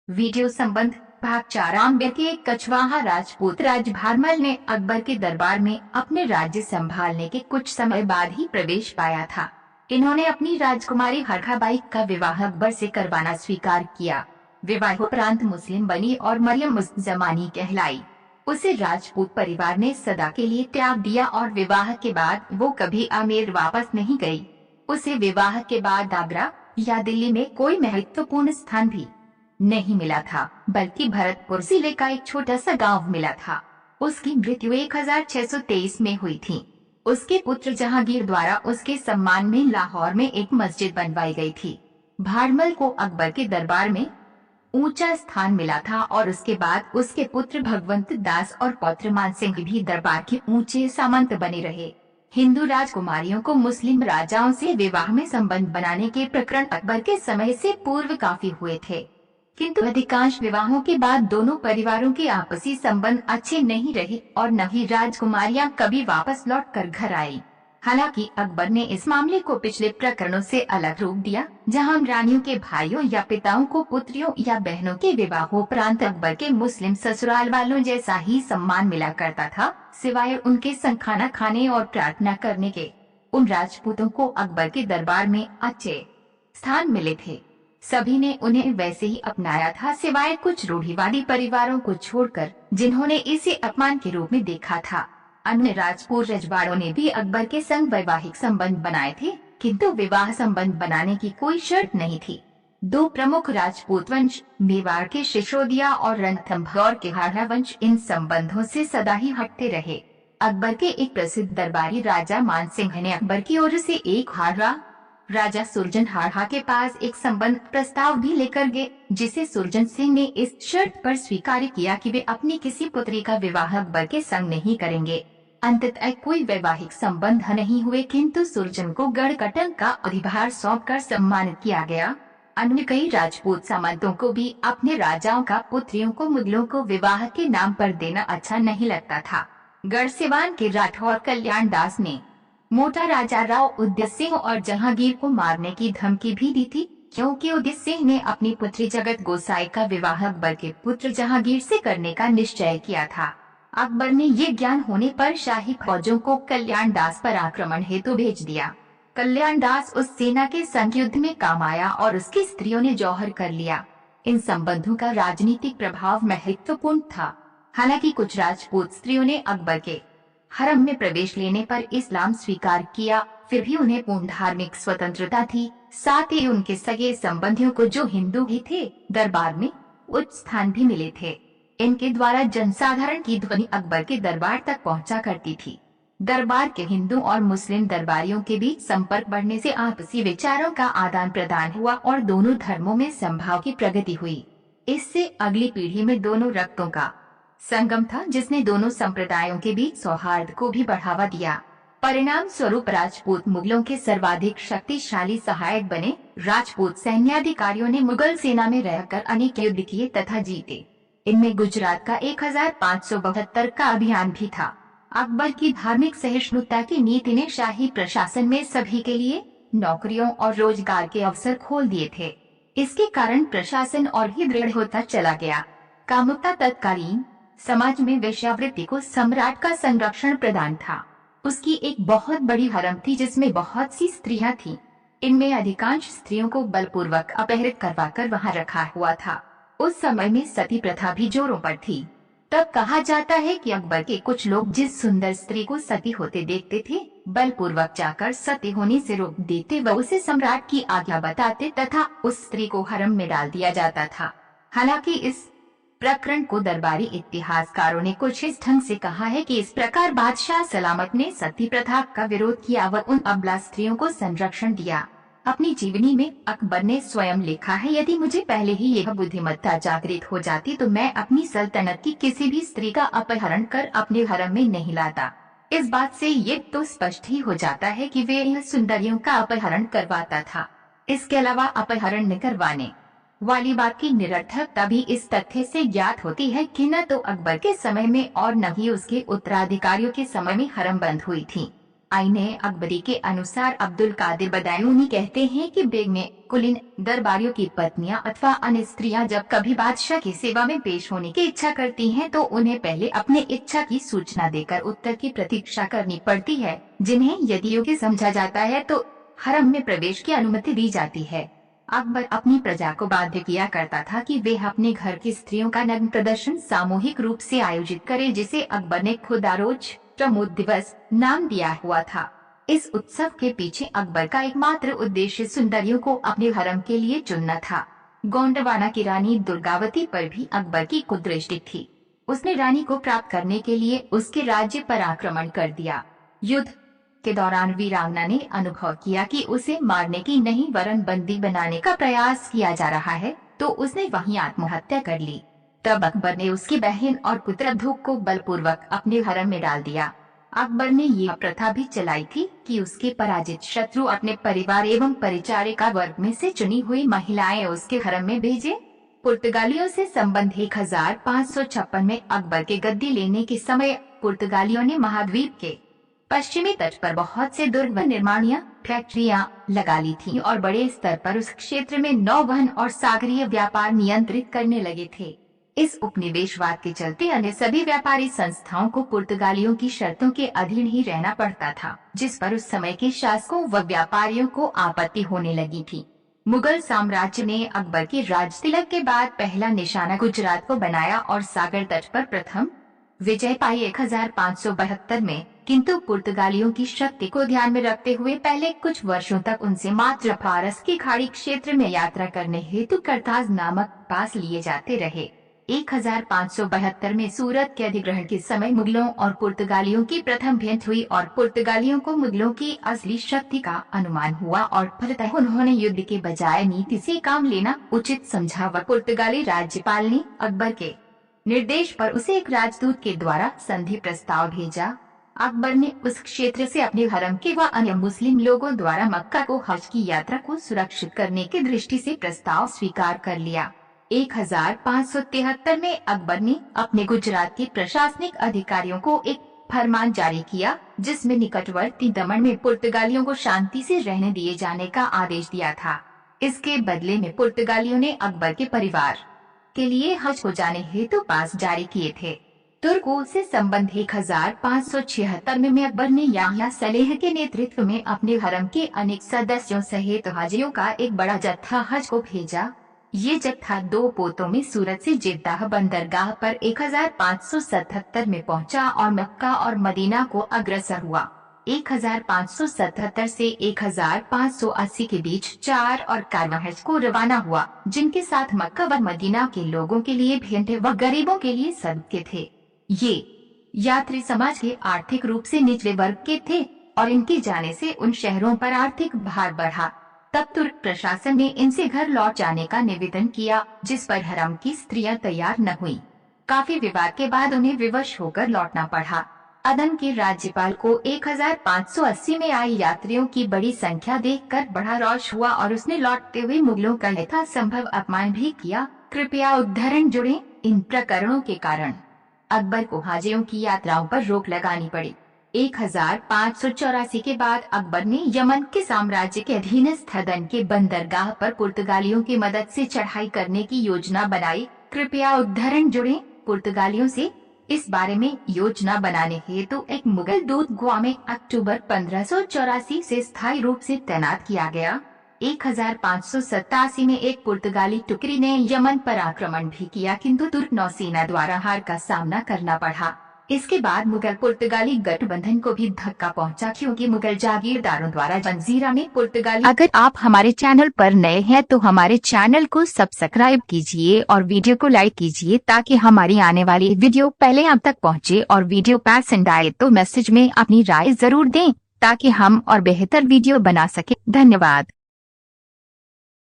Video संबंध भाग 4। आम्बेर के एक कछवाहा राजपूत राज भारमल ने अकबर के दरबार में अपने राज्य संभालने के कुछ समय बाद ही प्रवेश पाया था। इन्होंने अपनी राजकुमारी हरखाबाई का विवाह अकबर से करवाना स्वीकार किया। विवाहोपरांत मुस्लिम बनी और मरियम उस जमानी कहलाई। उसे राजपूत परिवार ने सदा के लिए त्याग दिया और विवाह के बाद वो कभी आमेर वापस नहीं गई। उसे विवाह के बाद आगरा या दिल्ली में कोई महत्वपूर्ण स्थान भी नहीं मिला था, बल्कि भरतपुर जिले का एक छोटा सा गांव मिला था। उसकी मृत्यु 1623 में हुई थी। उसके पुत्र जहांगीर द्वारा उसके सम्मान में लाहौर में एक मस्जिद बनवाई गई थी। भारमल को अकबर के दरबार में ऊंचा स्थान मिला था और उसके बाद उसके पुत्र भगवंत दास और पौत्र मान सिंह भी दरबार के ऊंचे सामंत बने रहे। हिंदू राजकुमारियों को मुस्लिम राजाओं से विवाह में संबंध बनाने के प्रकरण अकबर के समय से पूर्व काफी हुए थे, किंतु अधिकांश विवाहों के बाद दोनों परिवारों के आपसी संबंध अच्छे नहीं रहे और न ही राजकुमारियां कभी वापस लौटकर घर आई। हालांकि अकबर ने इस मामले को पिछले प्रकरणों से अलग रूप दिया, जहां रानियों के भाइयों या पिताओं को पुत्रियों या बहनों के विवाहोपरांत अकबर के मुस्लिम ससुराल वालों जैसा ही सम्मान मिला करता था, सिवाय उनके संग खाना खाने और प्रार्थना करने के। उन राजपूतों को अकबर के दरबार में अच्छे स्थान मिले थे। सभी ने उन्हें वैसे ही अपनाया था, सिवाय कुछ रूढ़िवादी परिवारों को छोड़कर, जिन्होंने इसे अपमान के रूप में देखा था। अन्य राजपूत रजवाड़ों ने भी अकबर के संग वैवाहिक संबंध बनाए थे, किंतु विवाह संबंध बनाने की कोई शर्त नहीं थी। दो प्रमुख राजपूत वंश, मेवाड़ के सिसोदिया और रणथंभौर के हाड़ा वंश, इन संबंधों से सदा ही हटते रहे। अकबर के एक प्रसिद्ध दरबारी राजा मानसिंह ने अकबर की ओर से एक हाड़ा राजा सुरजन हाड़ा के पास एक संबंध प्रस्ताव भी लेकर गए, जिसे सुरजन सिंह ने इस शर्त पर स्वीकार किया कि वे अपनी किसी पुत्री का विवाह अकबर के संग नहीं करेंगे। अंततः कोई वैवाहिक संबंध नहीं हुए, किंतु सुरजन को गढ़कटन का अधिभार सौंपकर सम्मानित किया गया। अन्य कई राजपूत सामंतों को भी अपने राजाओं का पुत्रियों को मुगलों को विवाह के नाम पर देना अच्छा नहीं लगता था। गढ़सिवान के राठौर कल्याण दास ने मोटा राजा राव उदय सिंह और जहांगीर को मारने की धमकी भी दी थी, क्योंकि उदय सिंह ने अपनी पुत्री जगत गोसाई का विवाह अकबर के पुत्र जहांगीर से करने का निश्चय किया था। अकबर ने ये ज्ञान होने पर शाही फौजों को कल्याण दास पर आक्रमण हेतु भेज दिया। कल्याण दास उस सेना के संग युद्ध में काम आया और उसकी स्त्रियों ने जौहर कर लिया। इन संबंधों का राजनीतिक प्रभाव महत्वपूर्ण था। हालांकि कुछ राजपूत स्त्रियों ने अकबर के हरम में प्रवेश लेने पर इस्लाम स्वीकार किया, फिर भी उन्हें पूर्ण धार्मिक स्वतंत्रता थी। साथ ही उनके सगे संबंधियों को, जो हिंदू भी थे, दरबार में उच्च स्थान भी मिले थे। इनके द्वारा जनसाधारण की ध्वनि अकबर के दरबार तक पहुंचा करती थी। दरबार के हिंदू और मुस्लिम दरबारियों के बीच संपर्क बढ़ने से आपसी विचारों का आदान प्रदान हुआ और दोनों धर्मों में समभाव की प्रगति हुई। इससे अगली पीढ़ी में दोनों रक्तों का संगम था, जिसने दोनों संप्रदायों के बीच सौहार्द को भी बढ़ावा दिया। परिणाम स्वरूप राजपूत मुगलों के सर्वाधिक शक्तिशाली सहायक बने। राजपूत सैन्याधिकारियों ने मुगल सेना में रहकर अनेक युद्ध किए तथा जीते। इनमें गुजरात का 1572 का अभियान भी था। अकबर की धार्मिक सहिष्णुता की नीति ने शाही प्रशासन में सभी के लिए नौकरियों और रोजगार के अवसर खोल दिए थे। इसके कारण प्रशासन और भी दृढ़ होता चला गया। कामुकता तत्कालीन समाज में वेश्यावृत्ति को सम्राट का संरक्षण प्रदान था। उसकी एक बहुत बड़ी हरम थी, जिसमें बहुत सी स्त्रियां थीं। इनमें अधिकांश स्त्रियों को बलपूर्वक अपहरित करवाकर वहां रखा हुआ था। उस समय में सती प्रथा भी जोरों पर थी। तब कहा जाता है कि अकबर के कुछ लोग जिस सुंदर स्त्री को सती होते देखते थे, बलपूर्वक जाकर सती होने से रोक देते व उसे सम्राट की आज्ञा बताते तथा उस स्त्री को हरम में डाल दिया जाता था। हालांकि इस प्रकरण को दरबारी इतिहासकारों ने कुछ इस ढंग से कहा है कि इस प्रकार बादशाह सलामत ने सती प्रथा का विरोध किया व उन अबला स्त्रियों को संरक्षण दिया। अपनी जीवनी में अकबर ने स्वयं लिखा है, यदि मुझे पहले ही यह बुद्धिमत्ता जागृत हो जाती तो मैं अपनी सल्तनत की किसी भी स्त्री का अपहरण कर अपने हरम में नहीं लाता। इस बात से ये तो स्पष्ट ही हो जाता है कि वे इन सुंदरियों का अपहरण करवाता था। इसके अलावा अपहरण न करवाने वाली बात की निरर्थकता भी इस तथ्य से ज्ञात होती है कि न तो अकबर के समय में और न ही उसके उत्तराधिकारियों के समय में हरम बंद हुई थी। आईने अकबरी के अनुसार अब्दुल कादिर बदायूनी कहते हैं कि बेग में कुलीन दरबारियों की पत्नियां अथवा अन्य स्त्रियां जब कभी बादशाह की सेवा में पेश होने की इच्छा करती हैं तो उन्हें पहले अपने इच्छा की सूचना देकर उत्तर की प्रतीक्षा करनी पड़ती है, जिन्हें यदि योग्य समझा जाता है तो हरम में प्रवेश की अनुमति दी जाती है। अकबर अपनी प्रजा को बाध्य किया करता था कि वे अपने घर की स्त्रियों का नग्न प्रदर्शन सामूहिक रूप से आयोजित करें, जिसे अकबर ने खुद आरोज प्रमोद दिवस नाम दिया हुआ था। इस उत्सव के पीछे अकबर का एकमात्र उद्देश्य सुंदरियों को अपने हरम के लिए चुनना था। गोंडवाना की रानी दुर्गावती पर भी अकबर की कुदृष्टि थी। उसने रानी को प्राप्त करने के लिए उसके राज्य पर आक्रमण कर दिया। युद्ध के दौरान वीरांगना ने अनुभव किया कि उसे मारने की नहीं वरन बंदी बनाने का प्रयास किया जा रहा है, तो उसने वहीं आत्महत्या कर ली। तब अकबर ने उसकी बहन और पुत्रवधू को बलपूर्वक अपने हरम में डाल दिया। अकबर ने यह प्रथा भी चलाई थी कि उसके पराजित शत्रु अपने परिवार एवं परिचारिका वर्ग में से चुनी हुई महिलाएं उसके हरम में भेजे। पुर्तगालियों से संबंध 1556 में अकबर के गद्दी लेने के समय पुर्तगालियों ने महाद्वीप के पश्चिमी तट पर बहुत से दुर्ग निर्माणियां फैक्ट्रियां लगा ली थीं और बड़े स्तर पर उस क्षेत्र में नौवहन और सागरीय व्यापार नियंत्रित करने लगे थे। इस उपनिवेशवाद के चलते अन्य सभी व्यापारी संस्थाओं को पुर्तगालियों की शर्तों के अधीन ही रहना पड़ता था, जिस पर उस समय के शासकों व व्यापारियों को आपत्ति होने लगी थी। मुगल साम्राज्य ने अकबर के राज तिलक के बाद पहला निशाना गुजरात को बनाया और सागर तट पर प्रथम विजय पाई 1572 में, किंतु पुर्तगालियों की शक्ति को ध्यान में रखते हुए पहले कुछ वर्षों तक उनसे मात्र फारस की खाड़ी क्षेत्र में यात्रा करने हेतु करताज नामक पास लिए जाते रहे। 1572 में सूरत के अधिग्रहण के समय मुगलों और पुर्तगालियों की प्रथम भेंट हुई और पुर्तगालियों को मुगलों की असली शक्ति का अनुमान हुआ और फलतः उन्होंने युद्ध के बजाय नीति से काम लेना उचित समझा व पुर्तगाली राज्यपाल ने अकबर के निर्देश पर उसे एक राजदूत के द्वारा संधि प्रस्ताव भेजा। अकबर ने उस क्षेत्र से अपने हरम के व अन्य मुस्लिम लोगों द्वारा मक्का को हज की यात्रा को सुरक्षित करने की दृष्टि से प्रस्ताव स्वीकार कर लिया। 1573 में अकबर ने अपने गुजरात के प्रशासनिक अधिकारियों को एक फरमान जारी किया, जिसमें निकटवर्ती दमन में पुर्तगालियों को शांति से रहने दिए जाने का आदेश दिया था। इसके बदले में पुर्तगालियों ने अकबर के परिवार के लिए हज को जाने हेतु पास जारी किए थे। तुर्कों से संबंध 1576 में अकबर ने याह्या सलेह के नेतृत्व में अपने हरम के अनेक सदस्यों सहित हाजियों का एक बड़ा जत्था हज को भेजा। ये जत्था 2 पोतों में सूरत से जेद्दाह बंदरगाह पर 1577 में पहुंचा और मक्का और मदीना को अग्रसर हुआ। 1577 से 1580 के बीच 4 और कारवां हज को रवाना हुआ, जिनके साथ मक्का व मदीना के लोगों के लिए भेंटे व गरीबों के लिए सदके थे। ये यात्री समाज के आर्थिक रूप से निचले वर्ग के थे और इनके जाने से उन शहरों पर आर्थिक भार बढ़ा। तब तुर्क प्रशासन ने इनसे घर लौट जाने का निवेदन किया, जिस पर हरम की स्त्रियां तैयार न हुई। काफी विवाद के बाद उन्हें विवश होकर लौटना पड़ा। अदन के राज्यपाल को 1580 में आई यात्रियों की बड़ी संख्या देखकर बड़ा रोष हुआ और उसने लौटते हुए मुगलों का यथासंभव अपमान भी किया। कृपया उद्धरण जुड़े। इन प्रकरणों के कारण अकबर को हाजियों की यात्राओं पर रोक लगानी पड़ी। 1584 के बाद अकबर ने यमन के साम्राज्य के अधीनस्थ अदन के बंदरगाह पर पुर्तगालियों की मदद से चढ़ाई करने की योजना बनाई। कृपया उद्धरण जुड़े। पुर्तगालियों से इस बारे में योजना बनाने हेतु एक मुगल दूत गोवा में अक्टूबर 1584 से स्थायी रूप से तैनात किया गया। 1587 में एक पुर्तगाली टुकड़ी ने यमन पर आक्रमण भी किया, किंतु तुर्क नौसेना द्वारा हार का सामना करना पड़ा। इसके बाद मुगल पुर्तगाली गठबंधन को भी धक्का पहुंचा, क्योंकि मुगल जागीरदारों द्वारा जंजीरा में पुर्तगाली। अगर आप हमारे चैनल पर नए हैं तो हमारे चैनल को सब्सक्राइब कीजिए और वीडियो को लाइक कीजिए, ताकि हमारी आने वाली वीडियो पहले आप तक पहुंचे। और वीडियो पसंद आए तो मैसेज में अपनी राय जरूर दें, ताकि हम और बेहतर वीडियो बना सके। धन्यवाद।